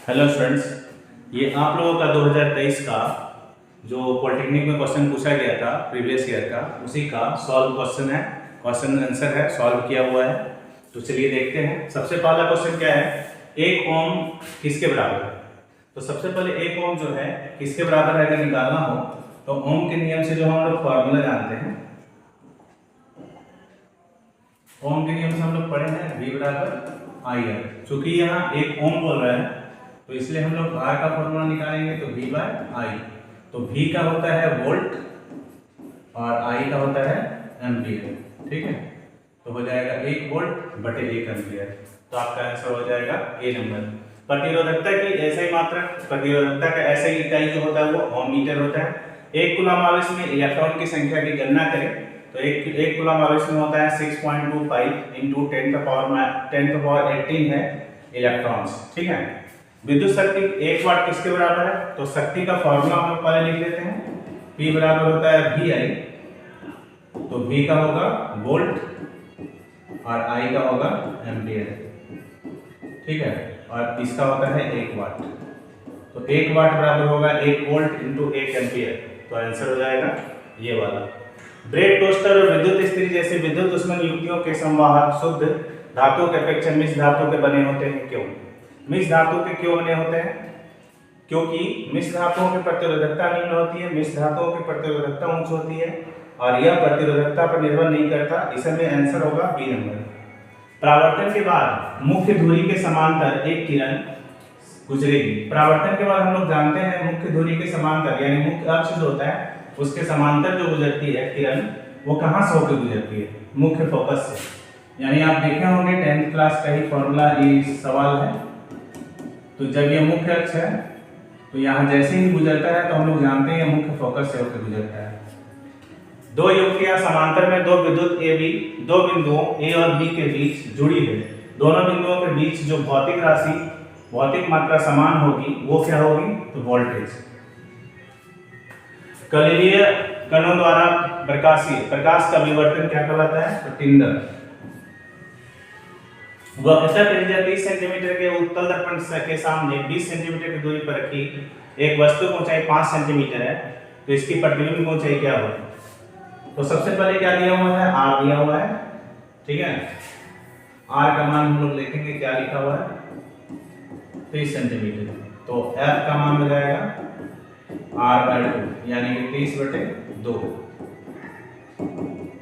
Hello students, ये आप लोगों का 2023 का जो पॉलिटेक्निक में क्वेश्चन पूछा गया था प्रीवियस ईयर का, उसी का सॉल्व क्वेश्चन है। क्वेश्चन आंसर है, सॉल्व किया हुआ है। तो चलिए देखते हैं। सबसे पहला क्वेश्चन क्या है, 1 ओम किसके बराबर है। तो सबसे पहले 1 ओम जो है किसके बराबर है अगर निकालना हो तो ओम के नियम से जो हम लोग फॉर्मूला जानते हैं, ओम के नियम से हम लोग पढ़े हैं V बराबर IR। चूंकि यहाँ 1 ओम बोल रहा है तो इसलिए हम लोग R का फॉर्मूला निकालेंगे तो V बाय I। तो V का होता है वोल्ट और I का होता है एम्पियर। ठीक है, तो हो जाएगा 1 वोल्ट बटे 1 एम्पियर। तो आपका आंसर हो जाएगा A नंबर। प्रतिरोधकता की ऐसा ही मात्रक, प्रतिरोधकता का ऐसा ही इकाई जो होता है वो ओम मीटर होता है। 1 कूलम आवेश में इलेक्ट्रॉन की संख्या की गणना करें तो एक कूलम आवेश में होता है 6.25 इंटू 10 to the power 18 है इलेक्ट्रॉन्स। ठीक है, विद्युत शक्ति 1 वाट किसके बराबर है। तो शक्ति का फॉर्मूला हम लोग पहले लिख लेते हैं। P बराबर होता है VI, तो V का होगा वोल्ट और I का होगा एम्पियर। ठीक है, और इसका होता है 1 वाट। तो 1 वाट बराबर होगा 1 वोल्ट इंटू 1 एम्पियर। तो आंसर हो जाएगा ये वाला। ब्रेड, टोस्टर और विद्युत स्त्री जैसे विद्युत दुश्मन युक्तियों के संवाहक शुद्ध धातु के अपेक्षा मिश्र धातु के बने होते हैं। क्यों मिश्र धातु के क्यों बने होते हैं? क्योंकि मिश्र धातुओं की प्रतिरोधकता निम्न होती है, मिश्र धातुओं की प्रतिरोधकता उच्च होती है और यह प्रतिरोधकता पर निर्भर नहीं करता। इसमें आंसर होगा बी नंबर। परावर्तन के बाद मुख्य धुरी के समांतर एक किरण गुजरेगी। परावर्तन के बाद हम लोग जानते हैं मुख्य धुरी के समांतर यानी मुख्य अक्ष जो होता है उसके समांतर जो गुजरती है किरण, वो कहां से होकर गुजरती है? मुख्य फोकस से। यानी आप देखे होंगे 10th क्लास का ही फॉर्मूला ये सवाल है। तो जब ये मुख्य अक्ष है तो यहाँ जैसे ही गुजरता है तो हम लोग जानते हैं मुख्य फोकस से होकर गुजरता है। दो युक्तियां समांतर में दो विद्युत AB दो बिंदुओं A और B के बीच जुड़ी है। दोनों बिंदुओं के बीच जो भौतिक राशि, भौतिक मात्रा समान होगी वो क्या होगी? तो वोल्टेज। कलिलीय कणों द्वारा प्रकाश का विवर्तन क्या कहलाता है? तो टिंडर। वक्रता त्रिज्या 30 सेंटीमीटर के उत्तल दर्पण के सामने 20 सेंटीमीटर की दूरी पर रखी एक वस्तु की ऊंचाई 5 सेंटीमीटर है, तो इसकी प्रतिबिंब की ऊंचाई क्या होगी? तो सबसे पहले क्या दिया हुआ है? R दिया हुआ है। ठीक है, R का मान हम लोग लिखेंगे, क्या लिखा हुआ है? 30 सेंटीमीटर। तो F का मान हो जाएगा R/2 यानी कि 30/2,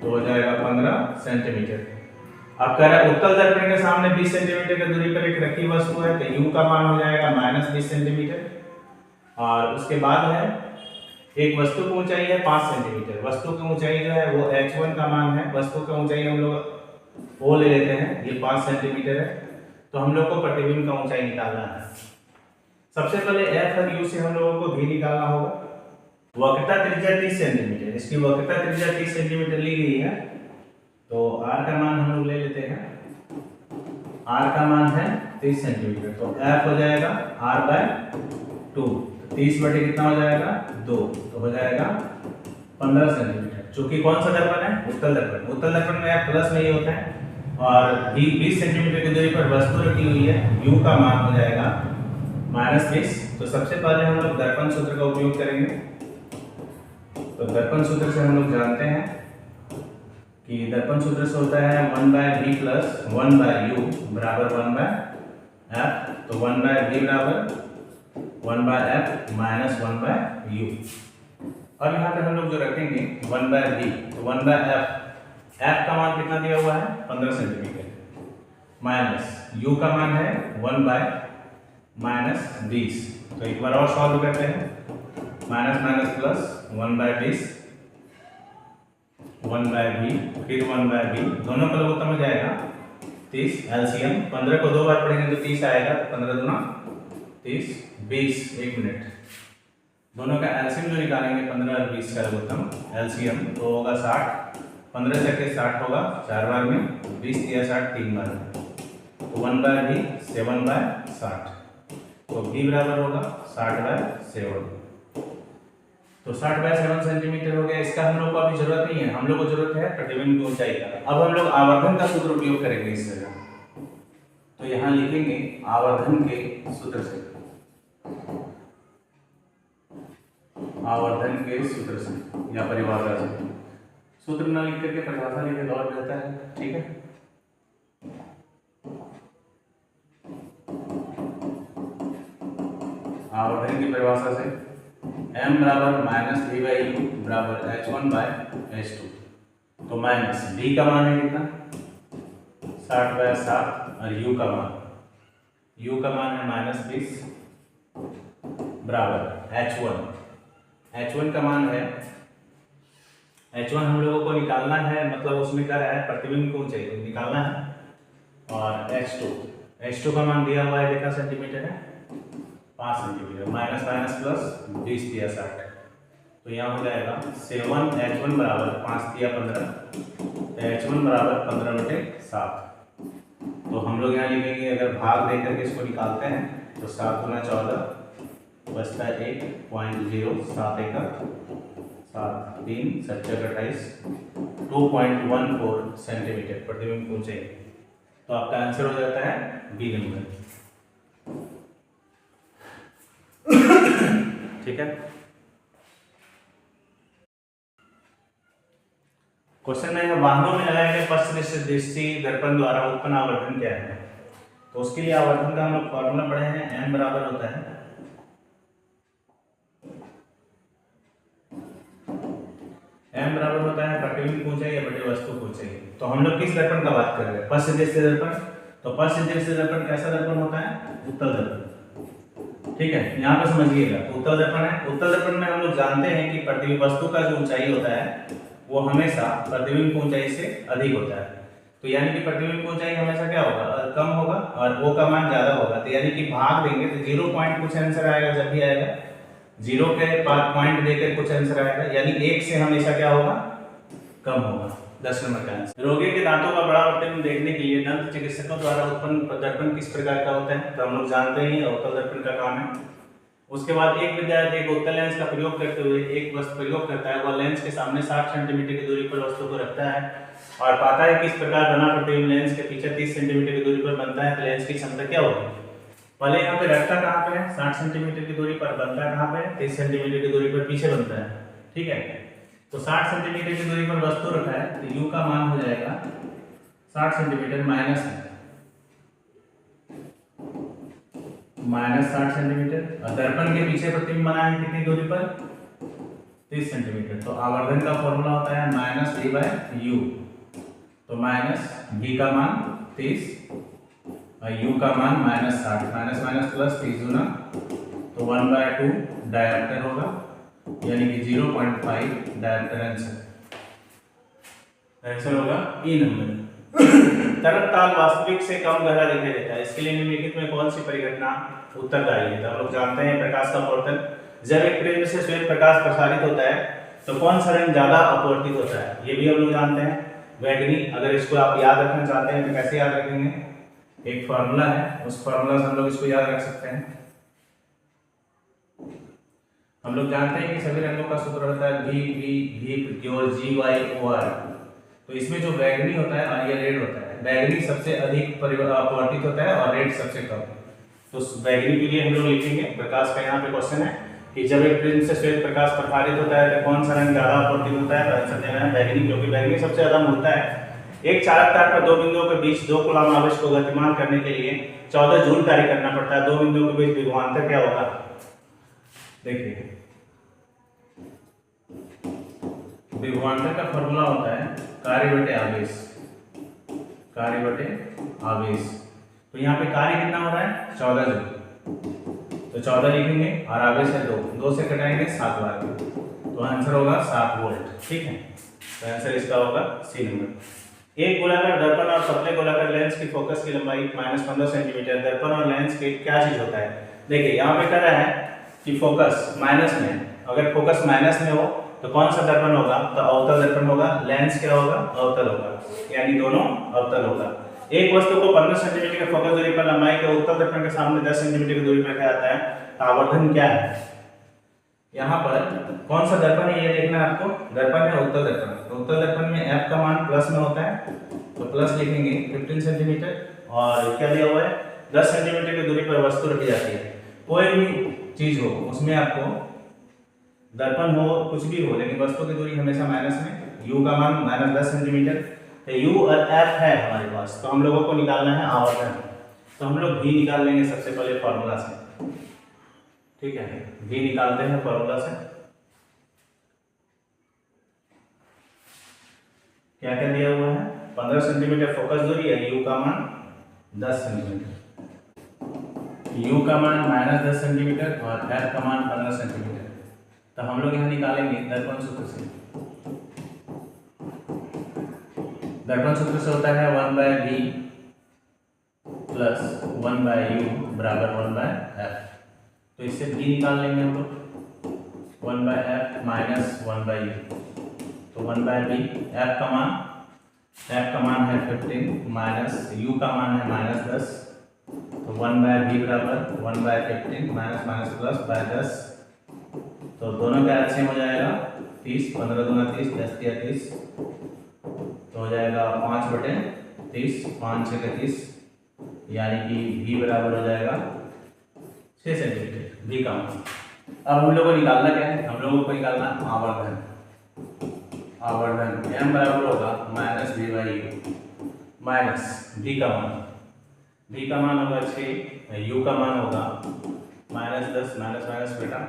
तो हो जाएगा 15 सेंटीमीटर। अब कह रहा है उत्तल दर्पण के सामने 20 सेंटीमीटर की दूरी पर एक रखी वस्तु है, तो U का मान हो जाएगा -20 सेंटीमीटर। और उसके बाद है एक वस्तु की ऊंचाई है 5 सेंटीमीटर। वस्तु की ऊंचाई जो है वो H1 का मान है। वस्तु की ऊंचाई हम लोग O ले लेते हैं, ये 5 सेंटीमीटर है। तो हम लोग को प्रतिबिंब का ऊंचाई निकालना है। सबसे पहले F और U से हम लोगों को V निकालना होगा। वक्रता त्रिज्या 30 सेंटीमीटर, इसकी वक्रता त्रिज्या 30 सेंटीमीटर ली गई है, तो R का मान हम लोग ले लेते हैं। R का मान है 30 सेंटीमीटर, तो F हो जाएगा R/2। 30 बटे कितना हो जाएगा? 2, तो हो जाएगा 15 सेंटीमीटर। चूंकि कौन सा दर्पण है? उत्तल दर्पण। उत्तल दर्पण में F प्लस में ही होता है और 20 सेंटीमीटर की दूरी पर वस्तु रखी हुई है। U का मान हो जाएगा -20। तो सबसे पहले हम लोग दर्पण सूत्र का उपयोग करेंगे। तो दर्पण सूत्र से हम लोग जानते हैं कि दर्पण सूत्र से होता है 1/V प्लस 1/U बराबर 1/F। तो 1/V बराबर 1/F माइनस 1/U। अब यहाँ पे हम लोग जो रखेंगे 1/V, तो 1/F, F का मान कितना दिया हुआ है? 15 सेंटीमीटर, माइनस U का मान है 1/-20। तो एक बार और सॉल्व करते हैं। माइनस माइनस प्लस 1/20, 1/V फिर 1/V, दोनों का लघुत्तम हो जाएगा 30। एलसीएम 15 को 2 बार पढ़ेंगे तो 30 आएगा, तो 15 दूना 30, 20। 1 मिनट, दोनों का एलसीएम जो निकालेंगे 15 और 20 का लघुत्तम एलसीएम तो होगा 60। 15 से 60 होगा 4 बार में, 20 दिया 60 3 बार में, तो 1/V 7/60। तो V बराबर होगा 60/7। तो 60/7 सेंटीमीटर हो गया। इसका हम लोग को अभी जरूरत नहीं है, हम लोग को जरूरत है प्रतिबिंब की ऊंचाई का। अब हम लोग आवर्धन का सूत्र उपयोग करेंगे इस जगह। तो यहाँ लिखेंगे आवर्धन के सूत्र से। के इस सूत्र से या परिभाषा से। सूत्र ना लिख करके परिभाषा लिखे तो और बेहतर है, ठीक है। आवर्धन की परिभाषा से m बराबर माइनस v बाई यू बराबर h1 बाय h2। तो माइनस v का मान है कितना 60/7 और u का मान है माइनस 20 बराबर h1 का मान है h1 हम लोगों को निकालना है, मतलब उसमें क्या है प्रतिबिंब को चाहिए निकालना है। और h2 का मान दिया हुआ है देखा सेंटीमीटर है 5 सेंटीमीटर, माइनस माइनस प्लस 20 दिया 60, तो यहाँ हो जाएगा 7 h1 बराबर 5 दिया 15, तो h1 बराबर 15/7। तो हम लोग यहाँ लिखेंगे, अगर भाग देकर के इसको निकालते हैं तो 7 गुना 14 बचता है 1.0, 7 एकड़ 7 3 7 28 2.14 सेंटीमीटर प्रतिबिंब को चाहिए। तो आपका आंसर हो जाता है बी नंबर, ठीक है। क्वेश्चन में वाहनों में लगाए गए पश्च दृष्टि दर्पण द्वारा उत्पन्न आवर्धन क्या है। तो उसके लिए आवर्धन का हम लोग फॉर्मूला पढ़े हैं, m बराबर होता है प्रतिबिंब को चाहिए बटे वस्तु को चाहिए। तो हम लोग किस दर्पण का बात कर रहे हैं, पश्च दृष्टि दर्पण। तो पश्च दृष्टि दर्पण कैसा दर्पण होता है, उत्तल दर्पण, ठीक है। यहाँ पे समझिएगा तो उत्तल दर्पण है। उत्तल दर्पण में हम लोग जानते हैं कि प्रतिबिंब वस्तु का जो ऊंचाई होता है वो हमेशा प्रतिबिंब की ऊंचाई से अधिक होता है। तो यानी कि प्रतिबिंब की ऊंचाई हमेशा क्या होगा, कम होगा और वो का मान ज्यादा होगा। तो यानी कि भाग देंगे तो 0 पॉइंट कुछ आंसर आएगा, जब भी आएगा 0 के बाद पॉइंट देकर कुछ आंसर आएगा, यानी 1 से हमेशा क्या होगा, कम होगा। 10 नंबर का आंसर। रोगी के दांतों का बड़ा प्रतिबिंब देखने के लिए दंत चिकित्सकों द्वारा उत्पन्न दर्पण किस प्रकार का होता है। तो हम लोग जानते हैं अवतल दर्पण का काम है। उसके बाद एक विद्यार्थी एक उत्तल लेंस का प्रयोग करते हुए एक वस्तु प्रयोग करता है, वह लेंस के सामने 60 सेंटीमीटर की दूरी पर वस्तु को रखता है और पाता है कि इस प्रकार बना प्रतिबिंब लेंस के पीछे 30 सेंटीमीटर की दूरी पर बनता है। तो लेंस की क्षमता क्या होगी, पहले यहाँ पे रखता कहाँ पे है 60 सेंटीमीटर की दूरी पर, बनता कहाँ पे 30 सेंटीमीटर की दूरी पर पीछे बनता है, ठीक है। तो 60 सेंटीमीटर की दूरी पर वस्तु रखा है तो u का मान हो जाएगा 60 सेंटीमीटर माइनस 60 सेंटीमीटर और दर्पण के पीछे प्रतिबिंब बना है कितनी दूरी पर 30 सेंटीमीटर। तो आवर्धन का फॉर्मूला होता है माइनस v बाई यू। तो माइनस v का मान 30 और u का मान माइनस 60, माइनस माइनस प्लस 30 गुना तो 1/2 डायमीटर होगा, यानी कि 0.5 डायमीटर आंसर होगा ई नंबर। तरल ताल वास्तविक से कम गहरा दिखाई देता है, इसके लिए निम्नलिखित में कौन सी परिघटना उत्तरदायी है। तो हम लोग जानते हैं प्रकाश का अपवर्तन, जब एक प्रिज्म से श्वेत प्रकाश प्रसारित होता है तो कौन सा रंग ज्यादा अपवर्तित होता है, ये भी हम लोग जानते हैं, बैगनी। अगर इसको आप याद रखना चाहते हैं तो कैसे याद रखेंगे, एक फॉर्मूला है, उस फॉर्मूला से हम लोग इसको याद रख सकते हैं। हम लोग जानते हैं कि सभी रंगों का सूत्र होता है V V और GY/OR। तो इसमें जो बैगनी होता है और ये रेड होता है, बैगनी सबसे अधिक अपवर्तित होता है और रेड सबसे कम। तो बैगनी के लिए हम लोग लिखेंगे, प्रकाश का यहाँ पे क्वेश्चन है कि जब एक प्रिज्म से श्वेत प्रकाश प्रसारित होता है तो कौन सा रंग ज्यादा अपवर्तित होता है, तो आंसर देना है बैगनी, क्योंकि बैगनी सबसे ज्यादा मुड़ता है। एक चालक तार पर दो बिंदुओं के बीच 2 कूलम आवेश को गतिमान करने के लिए 14 जूल कार्य करना पड़ता है। दो बिंदुओं के बीच विभवांतर क्या होगा, देखिए विभवांतर का फॉर्मूला होता है कार्य बटे आवेश। तो यहाँ पे कार्य कितना हो रहा है 14 जूल, तो 14 लिखेंगे और आवेश है 2 से कटाएंगे 7 बार, तो आंसर होगा 7 वोल्ट, ठीक है। तो आंसर इसका होगा सी नंबर। एक गोलाकार दर्पण और पतले गोलाकार लेंस की फोकस की लंबाई -15 सेंटीमीटर। दर्पण और लेंस के क्या चीज होता है, देखिए यहाँ पे कह रहा है कि फोकस माइनस में, अगर फोकस माइनस में हो तो कौन सा दर्पण होगा, तो अवतल दर्पण होगा। लेंस क्या होगा, अवतल होगा, यानी दोनों अवतल होगा। एक वस्तु को 15 सेंटीमीटर के फोकस दूरी पर लंबाई के उत्तल दर्पण के सामने 10 सेंटीमीटर की दूरी पर रखा जाता है, तो आवर्धन क्या है। यहाँ पर कौन सा दर्पण है ये देखना है आपको, दर्पण है उत्तल दर्पण। तो उत्तल दर्पण में f का मान प्लस में होता है, तो प्लस लिखेंगे 15 सेंटीमीटर और क्या दिया हुआ है 10 सेंटीमीटर की दूरी पर वस्तु रखी जाती है। कोई भी चीज हो उसमें आपको दर्पण हो कुछ भी हो, लेकिन वस्तु की दूरी हमेशा माइनस में, u का मान -10 सेंटीमीटर। तो u और f है हमारे पास, तो हम लोगों को निकालना है आवर्धन। तो हम लोग v निकाल लेंगे सबसे पहले फॉर्मूला से, ठीक है। v निकालते हैं फॉर्मूला से। क्या क्या दिया हुआ है, 15 सेंटीमीटर फोकस दूरी है, u का मान 10 सेंटीमीटर, u का मान -10 सेंटीमीटर और f का मान 15 सेंटीमीटर। तो हम लोग यहाँ निकालेंगे दर्पण सूत्र से। दर्पण सूत्र से होता है 1/v प्लस 1/u बराबर 1/f। तो इससे v निकाल लेंगे हम लोग, 1/f माइनस 1/u। तो 1/v, f का मान है 15 माइनस u का मान है -10। तो 1/v बराबर 1/15 माइनस माइनस प्लस बाय 10। तो दोनों का एलसीएम हो जाएगा 30, 15 दूना 30, 10 तिया 30, तो हो जाएगा 5/30, 5 6 30, यानी कि v बराबर हो जाएगा 6 सेंटीमीटर, v का मान। अब हम लोग को निकालना क्या है, हम लोगों को निकालना आवर्धन। आवर्धन m बराबर होगा -v/u माइनस v का मान, v का मान होगा 6, u का मान होगा -10 माइनस माइनस बेटा,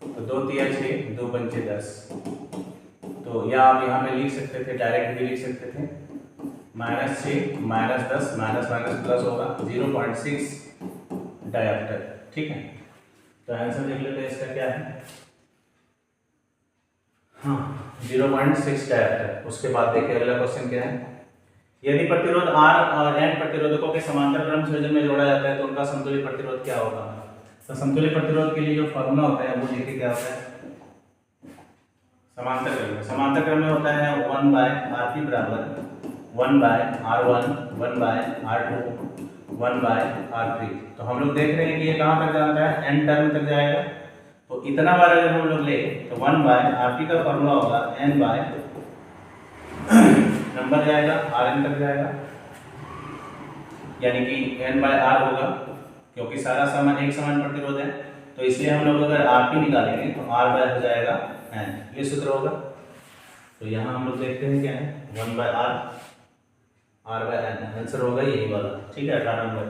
तो 2 तिया 6, 2 पंचे 10। तो या आप यहाँ पे लिख सकते थे, डायरेक्ट भी लिख सकते थे, -6 -10 माइनस माइनस प्लस होगा 0.6 डायप्टर, ठीक है। तो आंसर देख लेते हैं इसका क्या है, हाँ 0.6 डायप्टर। उसके बाद देखिए अगला क्वेश्चन क्या है, यदि प्रतिरोध R और N प्रतिरोधकों के समांतर क्रम संयोजन में जोड़ा जाता है तो उनका समतुल्य प्रतिरोध क्या होगा। तो समतुल्य प्रतिरोध के लिए जो फॉर्मूला होता है वो देखिए क्या होता है, समांतर क्रम में होता है 1/Rp बराबर 1/R1 1/R2 1/R3। तो हम लोग देख रहे हैं कि ये कहाँ तक जाता है, n टर्म तक जाएगा। तो इतना बार अगर हम लोग ले तो 1/Rp का फॉर्मूला होगा n बाय नंबर जाएगा Rn तक जाएगा, यानी कि n/R होगा, क्योंकि सारा सामान एक समान प्रतिरोध है। तो इसलिए हम लोग अगर Rp निकालेंगे तो R बाय हो जाएगा n, ये सूत्र होगा। तो यहाँ हम लोग देखते हैं क्या है, 1/R R/n, आंसर होगा यही वाला, ठीक है। 18 नंबर।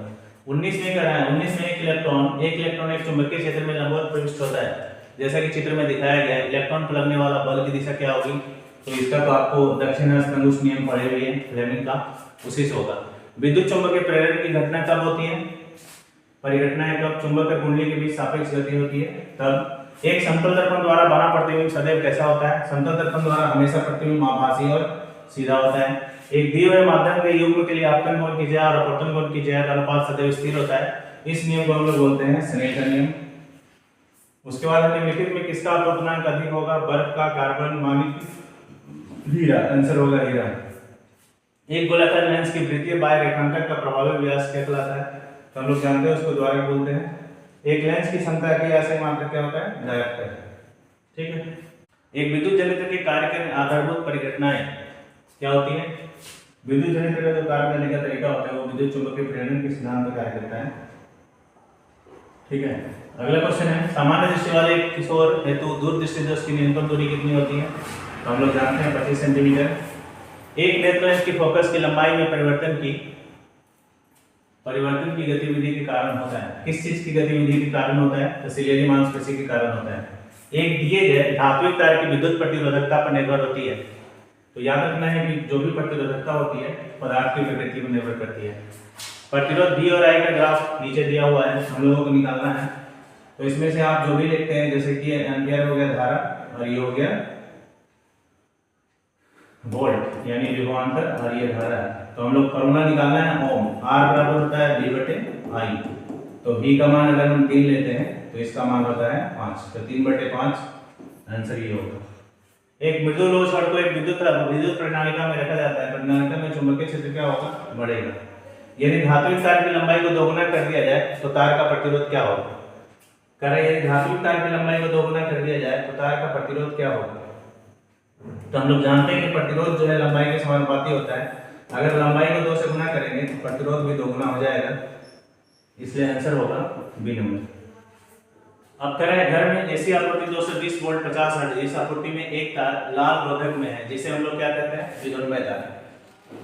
19 में क्या है, 19 में एक इलेक्ट्रॉन एक चुंबकीय क्षेत्र में लंबवत प्रविष्ट होता है, जैसा कि चित्र में दिखाया गया है। इलेक्ट्रॉन पर लगने वाला बल की दिशा क्या होगी, तो इसका तो आपको दक्षिणावर्त नियम पढ़े हुए हैं फ्लेमिंग का, उसी से होगा। विद्युत चुंबकीय प्रेरण की घटना कब होती है, परिघटना है कब, चुंबक और कुंडली के बीच सापेक्ष गति होती है तब। एक समतल दर्पण द्वारा बना प्रतिबिंब सदैव कैसा होता है, समतल दर्पण द्वारा हमेशा प्रतिबिंब आभासी और सीधा होता है। एक दिए हुए माध्यम के युग्म के लिए आपतन कोण की ज्या और अपवर्तन कोण की ज्या का अनुपात सदैव स्थिर होता है। इस नियम को हम लोग बोलते हैं स्नेल का नियम। उसके बाद निम्नलिखित में किसका अपवर्तनांक अधिक होगा, बर्फ का, कार्बन, मानिक, हीरा, आंसर होगा हीरा। एक गोलाकार लेंस की वृत्तीय बाह्य रेखांकन का प्रभावी व्यास क्या कहलाता है, तो हम लोग जानते हैं उसको द्वारक बोलते हैं। एक लेंस की क्षमता की ऐसे मात्रक क्या होता है, डायरेक्टर, ठीक है। एक विद्युत जनित्र के कार्य करने आधारभूत परिघटनाएं क्या होती है, विद्युत जनित्र का जो कार्य करने का तरीका होता है वो विद्युत चुंबकीय प्रेरण के सिद्धांत पर कार्य करता है, ठीक है। अगला क्वेश्चन है, सामान्य दृष्टि वाले किशोर हेतु दूरदृष्टि दोष की न्यूनतम दूरी कितनी होती है, तो हम लोग जानते हैं 25 सेंटीमीटर। एक नेत्र लेंस की फोकस की लंबाई में परिवर्तन की गतिविधि के कारण होता है, किस चीज की गतिविधि के कारण होता है, तो सिलेरी मांसपेशी के कारण होता है। एक दिए गए धात्विक तार की विद्युत प्रतिरोधकता पर निर्भर होती है, तो याद रखना है कि जो भी प्रतिरोधकता होती है पदार्थ की प्रकृति पर निर्भर करती है। प्रतिरोध V और I का ग्राफ नीचे दिया हुआ है, हम लोगों को निकालना है। तो इसमें से आप जो भी लिखते हैं, जैसे कि एम्पियर हो गया धारा और ये हो गया वोल्ट यानी विभवांतर और ये धारा है, तो हम लोग फॉर्मूला निकालना है ओम। R बराबर होता है V/I, तो V का मान अगर हम 3 लेते हैं तो इसका मान होता है 5, तो 3/5 आंसर ये होगा। एक मृदु लोह छड़ को एक विद्युत प्रणालिका में रखा जाता है, प्रणालिका में चुंबकीय क्षेत्र क्या होगा, बढ़ेगा। यदि धात्विक तार की लंबाई को दोगुना कर दिया जाए तो तार का प्रतिरोध क्या होगा, यदि धात्विक तार की लंबाई को दोगुना कर दिया जाए तो तार का प्रतिरोध क्या होगा, तो हम लोग जानते हैं कि प्रतिरोध जो है लंबाई के समानुपाती होता है। अगर लंबाई को 2 से गुना करेंगे तो प्रतिरोध भी दोगुना हो जाएगा, इसलिए आंसर होगा बी नंबर। अब कह रहे हैं घर में एसी आपूर्ति 220 वोल्ट 50 हर्ट्ज, इस आपूर्ति में एक तार लाल रोधक में है जिसे हम लोग क्या कहते हैं, विद्युन्मय तार।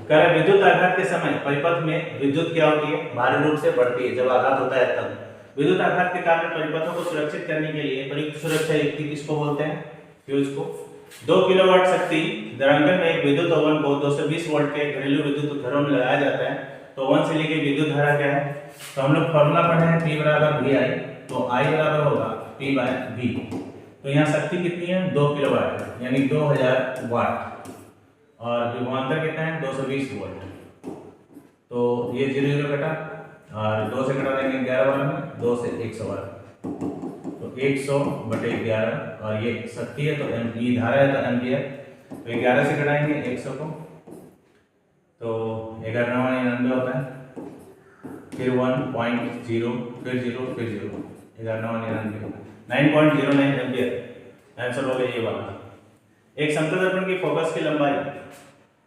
कह रहे विद्युत आघात के समय परिपथ में विद्युत क्या होती है, भारी रूप से बढ़ती है। जब आघात होता है तब विद्युत आघात के कारण परिपथों को सुरक्षित करने के लिए प्रयुक्त सुरक्षा युक्ति किसको बोलते हैं, फ्यूज को। 2 किलोवाट शक्ति द्रावण में एक विद्युत ओवन को 220 वोल्ट के घरेलू विद्युत घरों में लगाया जाता है। तो ओवन से लेके विद्युत धारा क्या है, तो हम लोग फॉर्मूला पढ़े हैं P बराबर VI, तो I बराबर होगा P बाय V। तो यहाँ शक्ति कितनी है, 2 किलोवाट है, यानी 2000 वाट, और विभवांतर कितना है, 220 वोल्ट। तो ये 0 0 कटा, और 2 से कटा देंगे 11 वाला में, 2 से 100 वाला, तो 100/11, और ये शक्ति है तो ये धारा है तो एम्पियर, तो 11 से कटाएंगे 100 को, तो 1199 होता है, फिर 1.0, फिर 0, फिर 0, 1199, 9.09 एम्पियर आंसर हो गया ये वाला। एक समतल दर्पण की फोकस की लंबाई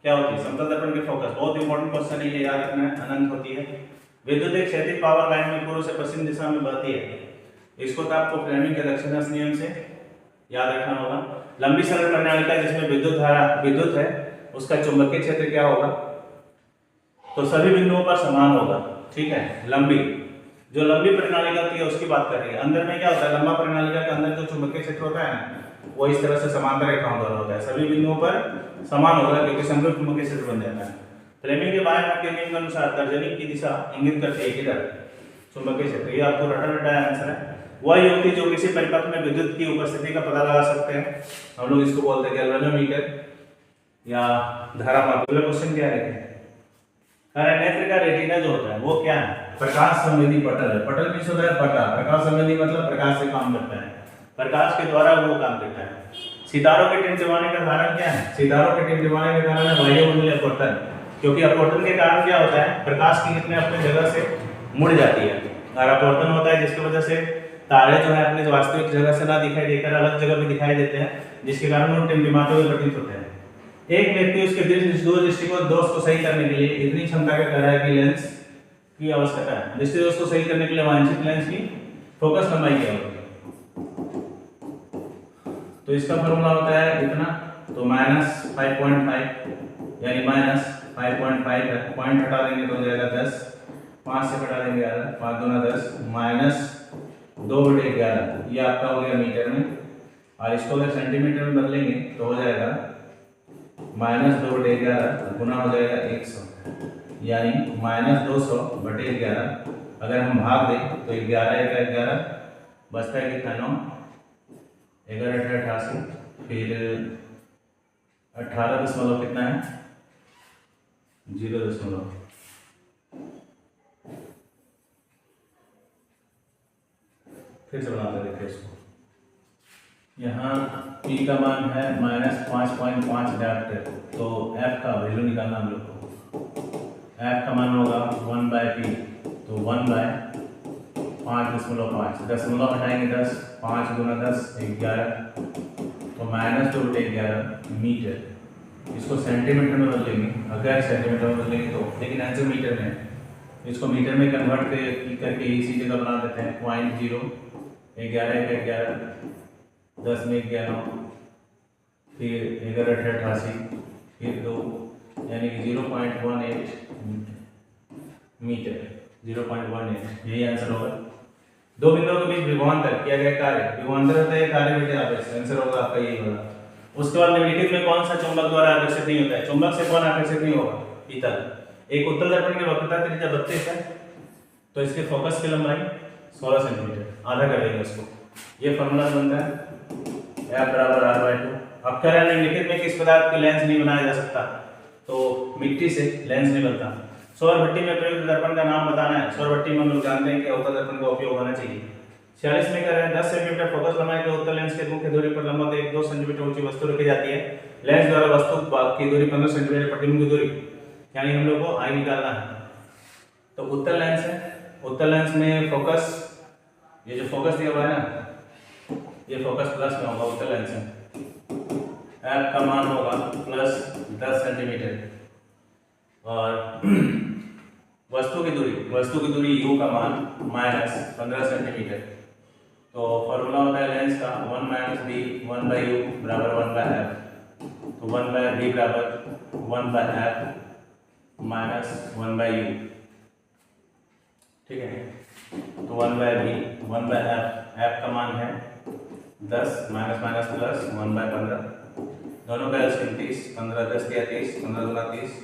क्या होती है, समतल दर्पण की फोकस बहुत इंपॉर्टेंट क्वेश्चन है, ये याद रखना है, अनंत होती है। विद्युत एक क्षैतिज पावर लाइन में पूर्व से पश्चिम दिशा में बहती है, इसको तो आपको फ्लेमिंग के दक्षिणावर्त नियम से याद रखना होगा। लंबी सरल प्रणालिका जिसमें विद्युत धारा विद्युत है, उसका चुंबकीय क्षेत्र क्या होगा, तो सभी बिंदुओं पर समान होगा, ठीक है। लंबी जो लंबी प्रणालिका होती है उसकी बात कर रही है। अंदर में क्या होता है, लंबा प्रणालिका के अंदर जो चुंबकीय क्षेत्र होता है ना, वो इस तरह से समांतर रेखाओं द्वारा होता है, सभी बिंदुओं पर समान होगा क्योंकि समरूप चुंबकीय क्षेत्र बन जाता है। फ्लेमिंग के बाएं हाथ के नियम के अनुसार तर्जनी की दिशा इंगित करती है किधर, चुंबकीय क्षेत्र। ये आपको रटा रटा आंसर है। वह युक्ति जो किसी परिपथ में विद्युत की उपस्थिति का पता लगा सकते हैं, हम लोग इसको बोलते हैं गैल्वेनोमीटर या धारा मापक। क्वेश्चन क्या है, नेत्र का रेटिना जो होता है वो क्या है, प्रकाश संवेदी पटल है। पटल किस होता है, पटा, प्रकाश संवेदी मतलब प्रकाश से काम करता है, प्रकाश के द्वारा वो काम करता है। सितारों के टिमटिमाने का कारण क्या है, सितारों के टिमटिमाने का कारण है वायुमंडलीय अपवर्तन, क्योंकि अपवर्तन के कारण क्या होता है, प्रकाश की किरणें अपनी जगह से मुड़ जाती है, और अपवर्तन होता है जिसकी वजह से तारे जो है अपनी वास्तविक जगह से ना दिखाई देकर अलग जगह पे दिखाई देते हैं, जिसके कारण वो टिमटिमाते हुए प्रतीत होते हैं। एक व्यक्ति उसके दृष्टि दोष को सही करने के लिए इतनी क्षमता का कह रहा है कि लेंस की आवश्यकता है। दृष्टि दोष को सही करने के लिए वांछित लेंस की फोकस लंबाई क्या होगी, तो इसका फॉर्मूला होता है इतना, तो -5.5, यानी -5.5 है, पॉइंट हटा देंगे तो हो जाएगा 10, 5 से घटा देंगे 11, 5 दूना 10, -2/11, ये आपका हो गया मीटर में, और इसको अगर सेंटीमीटर में बदलेंगे तो हो जाएगा -2/11 गुना हो जाएगा 100, यानी -200/11। अगर हम भाग दें तो 11 का 11 बचता है कितना, 9, 11 88, फिर 18 दशमलव कितना है, 0 फिर से बनाते देखिए इसको। यहाँ P का मान है -5.5 डाप्टर, तो F का वैल्यू निकालना हम लोग को। F का मान होगा 1/P, तो 1/5.5, दशमलव हटाएंगे 10, 5 गुना 10 11, तो -2/11 मीटर। इसको सेंटीमीटर में बदलेंगे, अगर सेंटीमीटर में बदलेंगे तो, लेकिन आंसर मीटर में, इसको मीटर में कन्वर्ट करके इसी जगह बना देते हैं 0.0, 11 का 11, 10 में 11, फिर 11 88, फिर 2, यानी कि 0.18 मीटर, 0.18, यही आंसर होगा। दो बिंदुओं के बीच विभवांतर किया गया कार्य, विभवांतर होता है कार्य बेटे आवेश, आंसर होगा आपका यही होगा। उसके बाद निम्नलिखित में कौन सा चुंबक द्वारा आकर्षित नहीं होता है, चुंबक से कौन आकर्षित नहीं होगा, पीतल। एक उत्तल दर्पण की वक्रता त्रिज्या 32 है, तो इसके फोकस की लंबाई 16 सेंटीमीटर, आधा कर देंगे उसको। ये फॉर्मूला बनता है F बराबर R/2। अब कह रहे हैं निम्नलिखित में किस पदार्थ की लेंस नहीं बनाया जा सकता, तो मिट्टी से लेंस नहीं बनता। सौर भट्टी में प्रयुक्त दर्पण का नाम बताना है। सौर भट्टी में हम लोग जानते हैं कि उत्तल दर्पण का उपयोग होना चाहिए। 46 में कह रहे हैं 10 सेंटीमीटर फोकस लंबाई के उत्तल लेंस के मुख्य दूरी पर लंबवत 1-2 सेंटीमीटर ऊंची वस्तु रखी जाती है। लेंस द्वारा वस्तु की दूरी 15 सेंटीमीटर, प्रतिबिंब की दूरी, यानी हम लोग को आई निकालना है। तो उत्तल लेंस है, उत्तल लेंस में फोकस, ये जो फोकस दिया हुआ है ना, ये फोकस प्लस में होगा उत्तल लेंस में। F का मान होगा +10 सेंटीमीटर, और वस्तु की दूरी U का मान -15 सेंटीमीटर। तो फॉर्मूला होता है लेंस का 1 माइनस बी 1 बाई यू बराबर 1 बाई एफ। तो 1 बाई बी बराबर 1 by F minus 1 by U. ठीक है, तो 1 by B 1 by F, F का मान है 10 माइनस माइनस प्लस 1 बाई 15, दोनों का एलसीएम 30, 15 10 दिया 30, 15 दूना 30।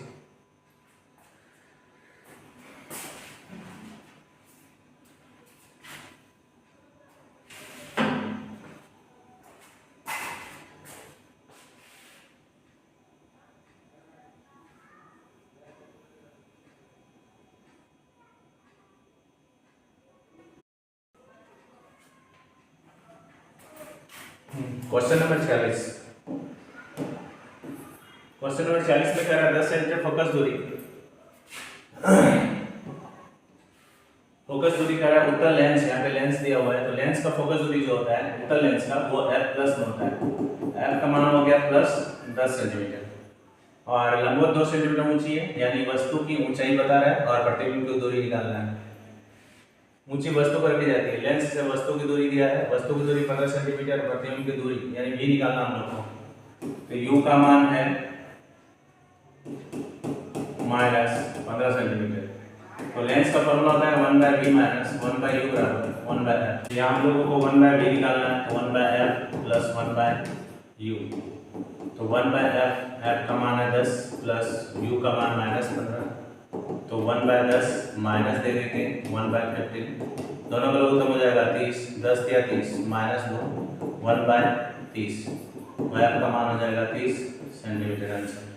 क्वेश्चन नंबर 46, क्वेश्चन नंबर 40 में कह रहा है 10 सेंटीमीटर फोकस दूरी, फोकस दूरी कह रहा है उत्तल लेंस, यहाँ पे लेंस दिया हुआ है, तो लेंस का फोकस दूरी जो होता है उत्तल लेंस का वो f प्लस में होता है। f का मान हो गया प्लस 10 सेंटीमीटर और लंबवत 2 सेंटीमीटर ऊंची है, यानी वस्तु की ऊंचाई बता रहा है और प्रतिबिंब की दूरी निकालना है। ऊंची वस्तु पर रखी जाती है, लेंस से वस्तु की दूरी दिया है, वस्तु की दूरी 15 सेंटीमीटर, प्रतिबिंब की दूरी यानी v निकालना हम लोग को। तो u का मान है माइनस 15 सेंटीमीटर। तो लेंस का फॉर्मूला होता है 1 by V minus 1 by U बराबर 1 बाई एफ। यहाँ हम लोगों को 1 बाई बी निकालना है, तो 1 by F plus 1 by you. तो 1 बाई एफ, एफ का मान है 10 प्लस यू का मान माइनस 15, तो 1 बाई 10 माइनस दे देते हैं 1 बाई 15, दोनों का लघुत्तम हो जाएगा 30, 10 दिया 30 माइनस 2 1 बाई 30, तो एफ का मान हो जाएगा 30 सेंटीमीटर आंसर।